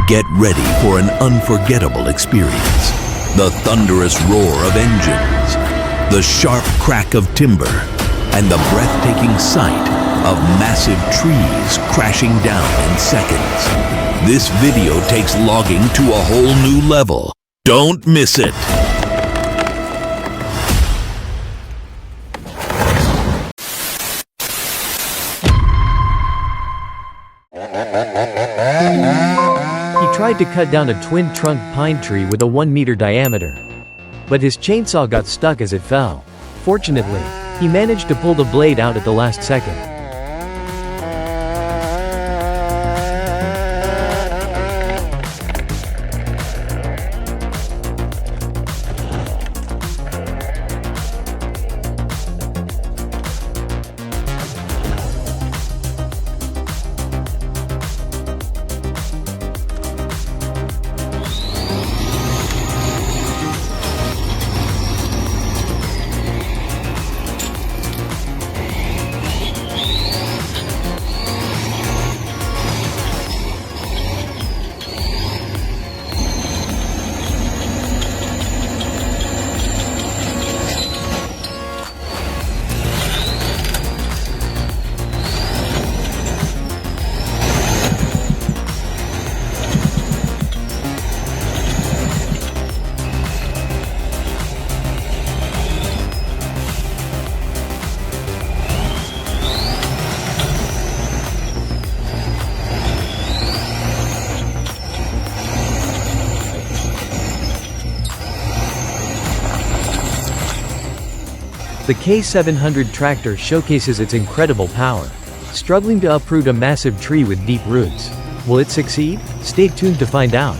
Get ready for an unforgettable experience. The thunderous roar of engines, the sharp crack of timber, and the breathtaking sight of massive trees crashing down in seconds. This video takes logging to a whole new level. Don't miss it. He tried to cut down a twin-trunk pine tree with a 1-meter diameter. But his chainsaw got stuck as it fell. Fortunately, he managed to pull the blade out at the last second. The K700 tractor showcases its incredible power, struggling to uproot a massive tree with deep roots. Will it succeed? Stay tuned to find out.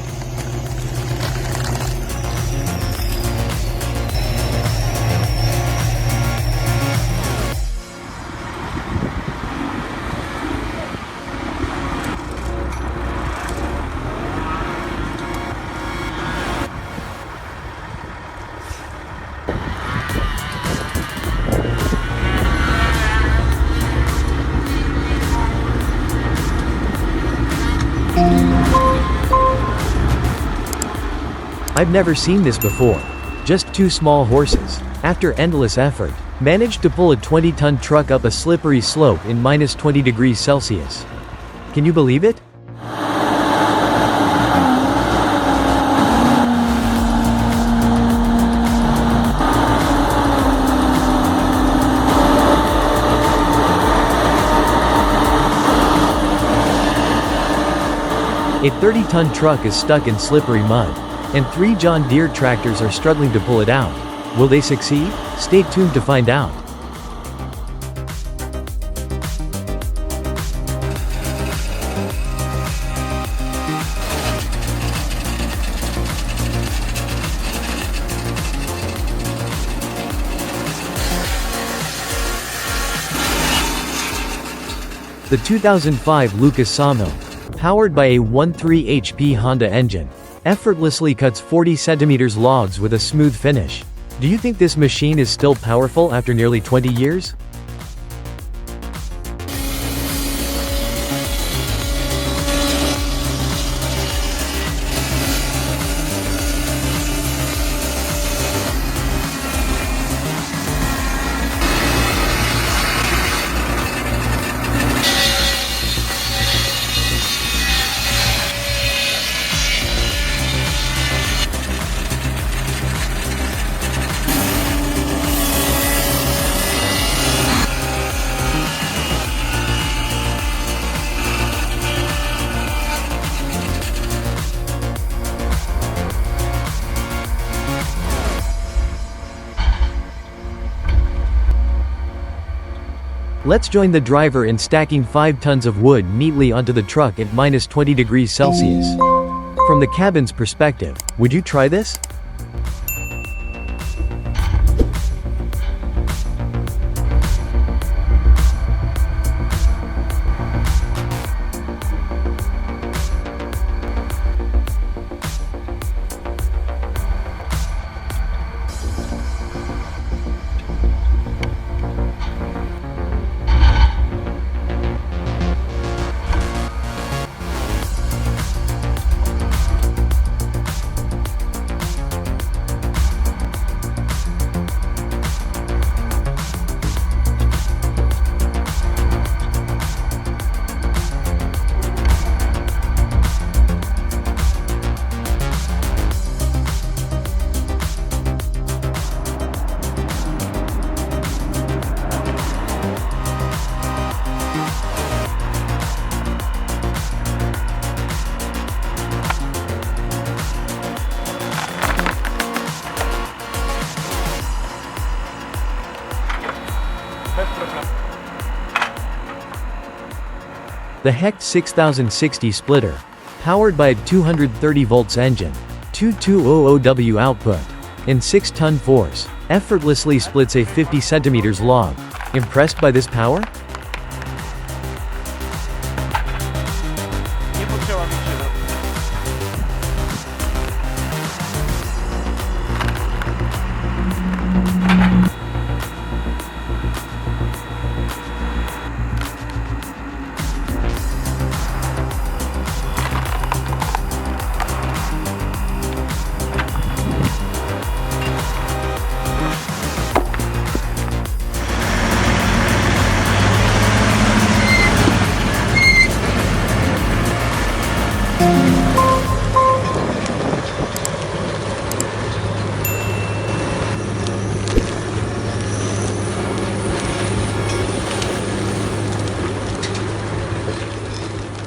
I've never seen this before. Just two small horses, after endless effort, managed to pull a 20-ton truck up a slippery slope in minus 20 degrees Celsius. Can you believe it? A 30-ton truck is stuck in slippery mud, and 3 John Deere tractors are struggling to pull it out. Will they succeed? Stay tuned to find out. The 2005 Lucas Sawmill, powered by a 1.3 HP Honda engine, effortlessly cuts 40 centimeters logs with a smooth finish. Do you think this machine is still powerful after nearly 20 years? Let's join the driver in stacking 5 tons of wood neatly onto the truck at minus 20 degrees Celsius. From the cabin's perspective, would you try this? The Hecht 6060 splitter, powered by a 230 volts engine, 2200W output, and 6-ton force, effortlessly splits a 50 centimeters log. Impressed by this power? Nie musiała mi się robić.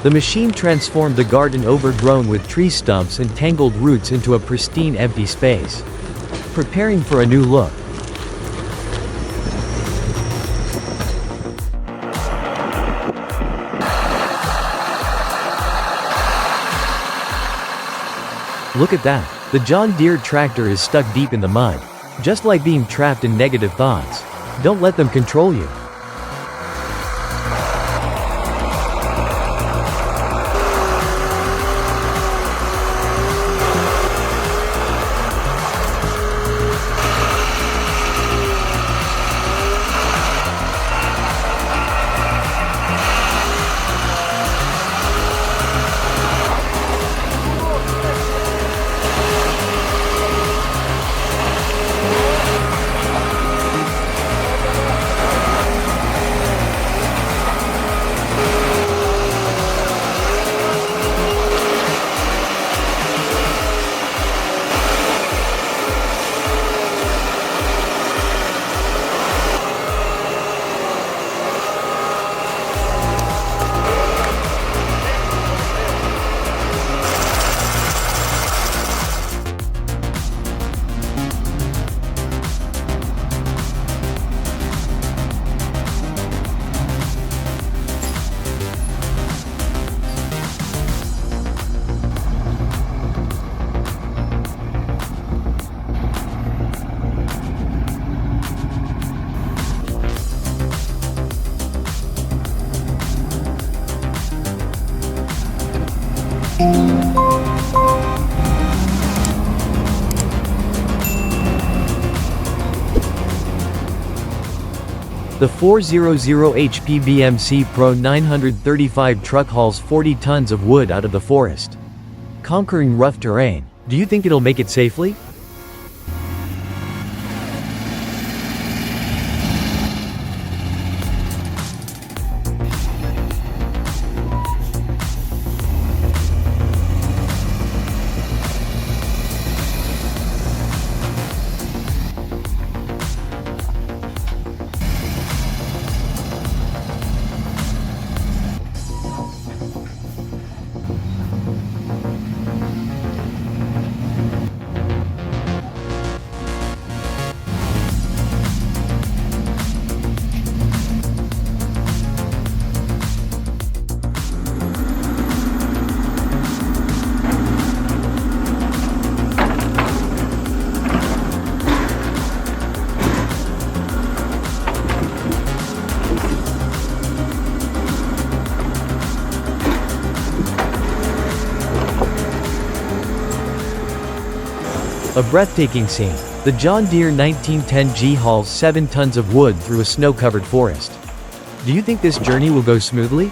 The machine transformed the garden overgrown with tree stumps and tangled roots into a pristine empty space, preparing for a new look. Look at that. The John Deere tractor is stuck deep in the mud. Just like being trapped in negative thoughts. Don't let them control you. The 400 HP BMC Pro 935 truck hauls 40 tons of wood out of the forest, conquering rough terrain. Do you think it'll make it safely? A breathtaking scene. The John Deere 1910G hauls 7 tons of wood through a snow-covered forest. Do you think this journey will go smoothly?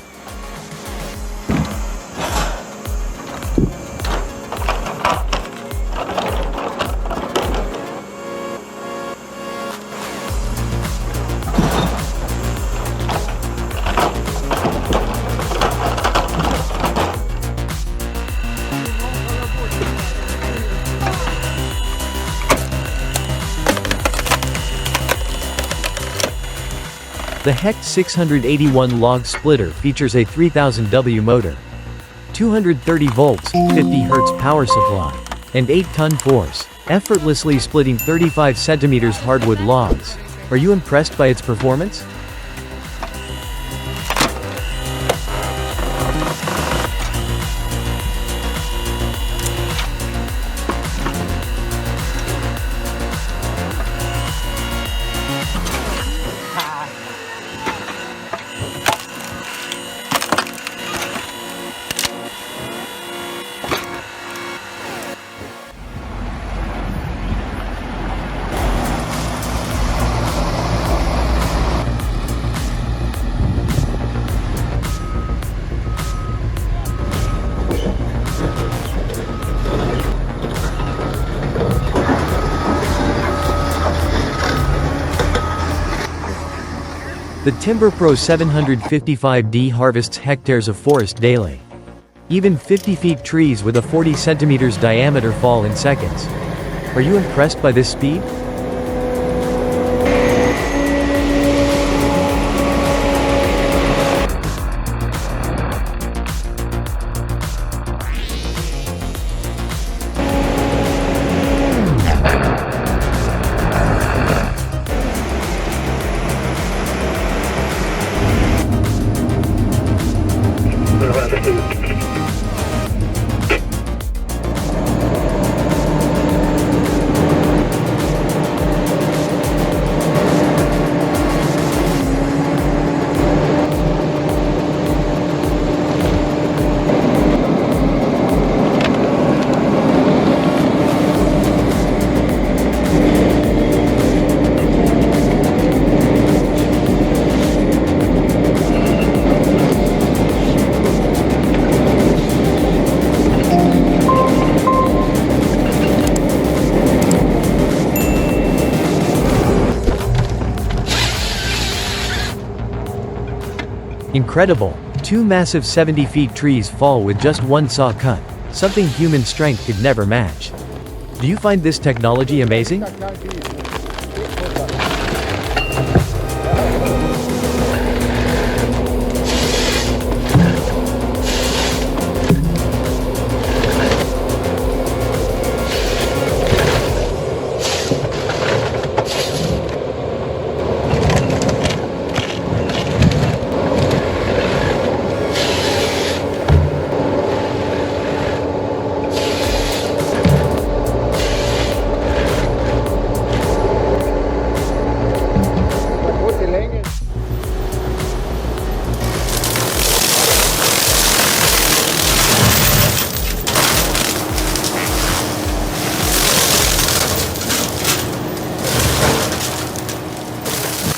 The Hecht 681 log splitter features a 3000W motor, 230 volts, 50 Hz power supply, and 8-ton force, effortlessly splitting 35 centimeters hardwood logs. Are you impressed by its performance? The Timber Pro 755D harvests hectares of forest daily. Even 50 feet trees with a 40 centimeters diameter fall in seconds. Are you impressed by this speed? Incredible! Two massive 70 feet trees fall with just one saw cut, something human strength could never match. Do you find this technology amazing?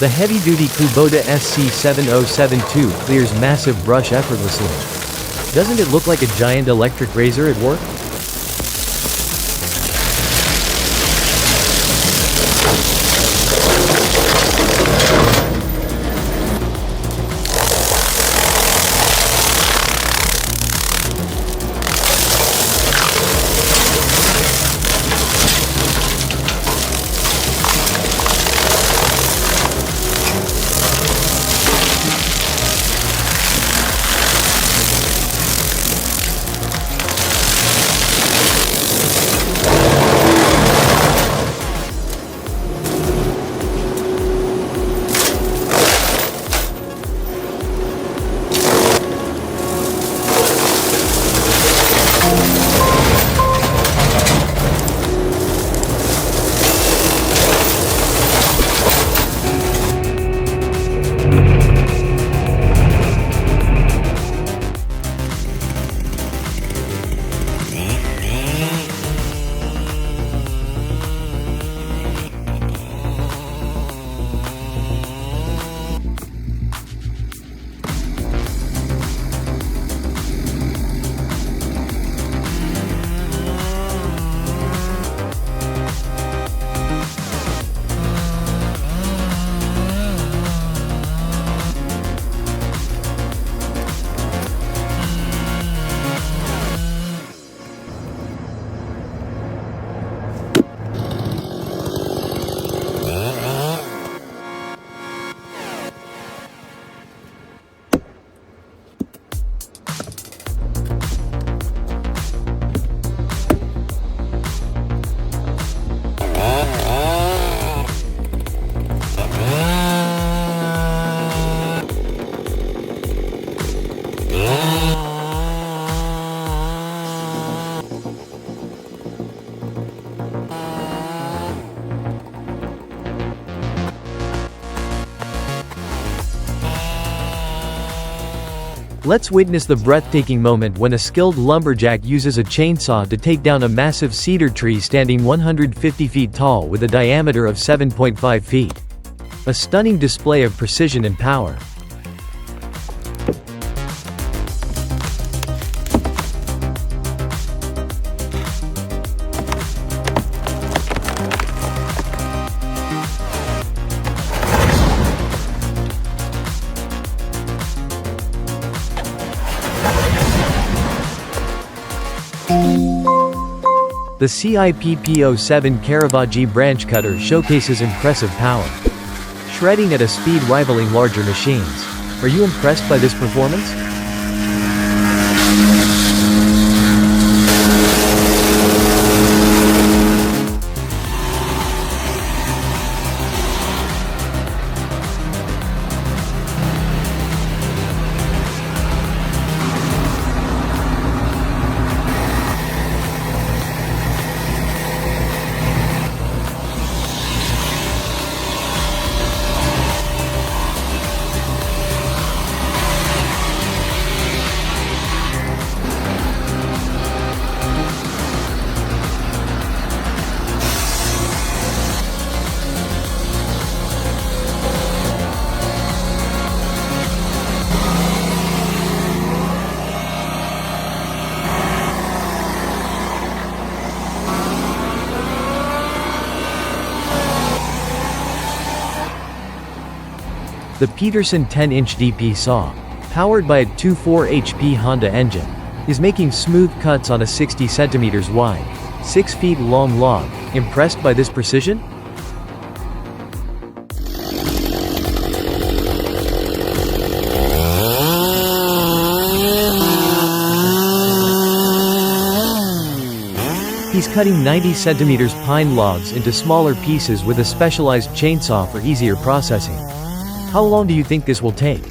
The heavy-duty Kubota SC7072 clears massive brush effortlessly. Doesn't it look like a giant electric razor at work? Let's witness the breathtaking moment when a skilled lumberjack uses a chainsaw to take down a massive cedar tree standing 150 feet tall with a diameter of 7.5 feet. A stunning display of precision and power. The CIPP07 Caravaggio branch cutter showcases impressive power, shredding at a speed rivaling larger machines. Are you impressed by this performance? The Peterson 10-inch DP saw, powered by a 2.4 HP Honda engine, is making smooth cuts on a 60 centimeters wide, 6 feet long log. Impressed by this precision? He's cutting 90 centimeters pine logs into smaller pieces with a specialized chainsaw for easier processing. How long do you think this will take?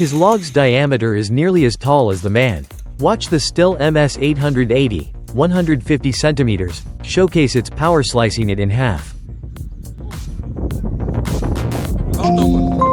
His log's diameter is nearly as tall as the man. Watch the Still MS 880, 150 centimeters, showcase its power slicing it in half. Oh no.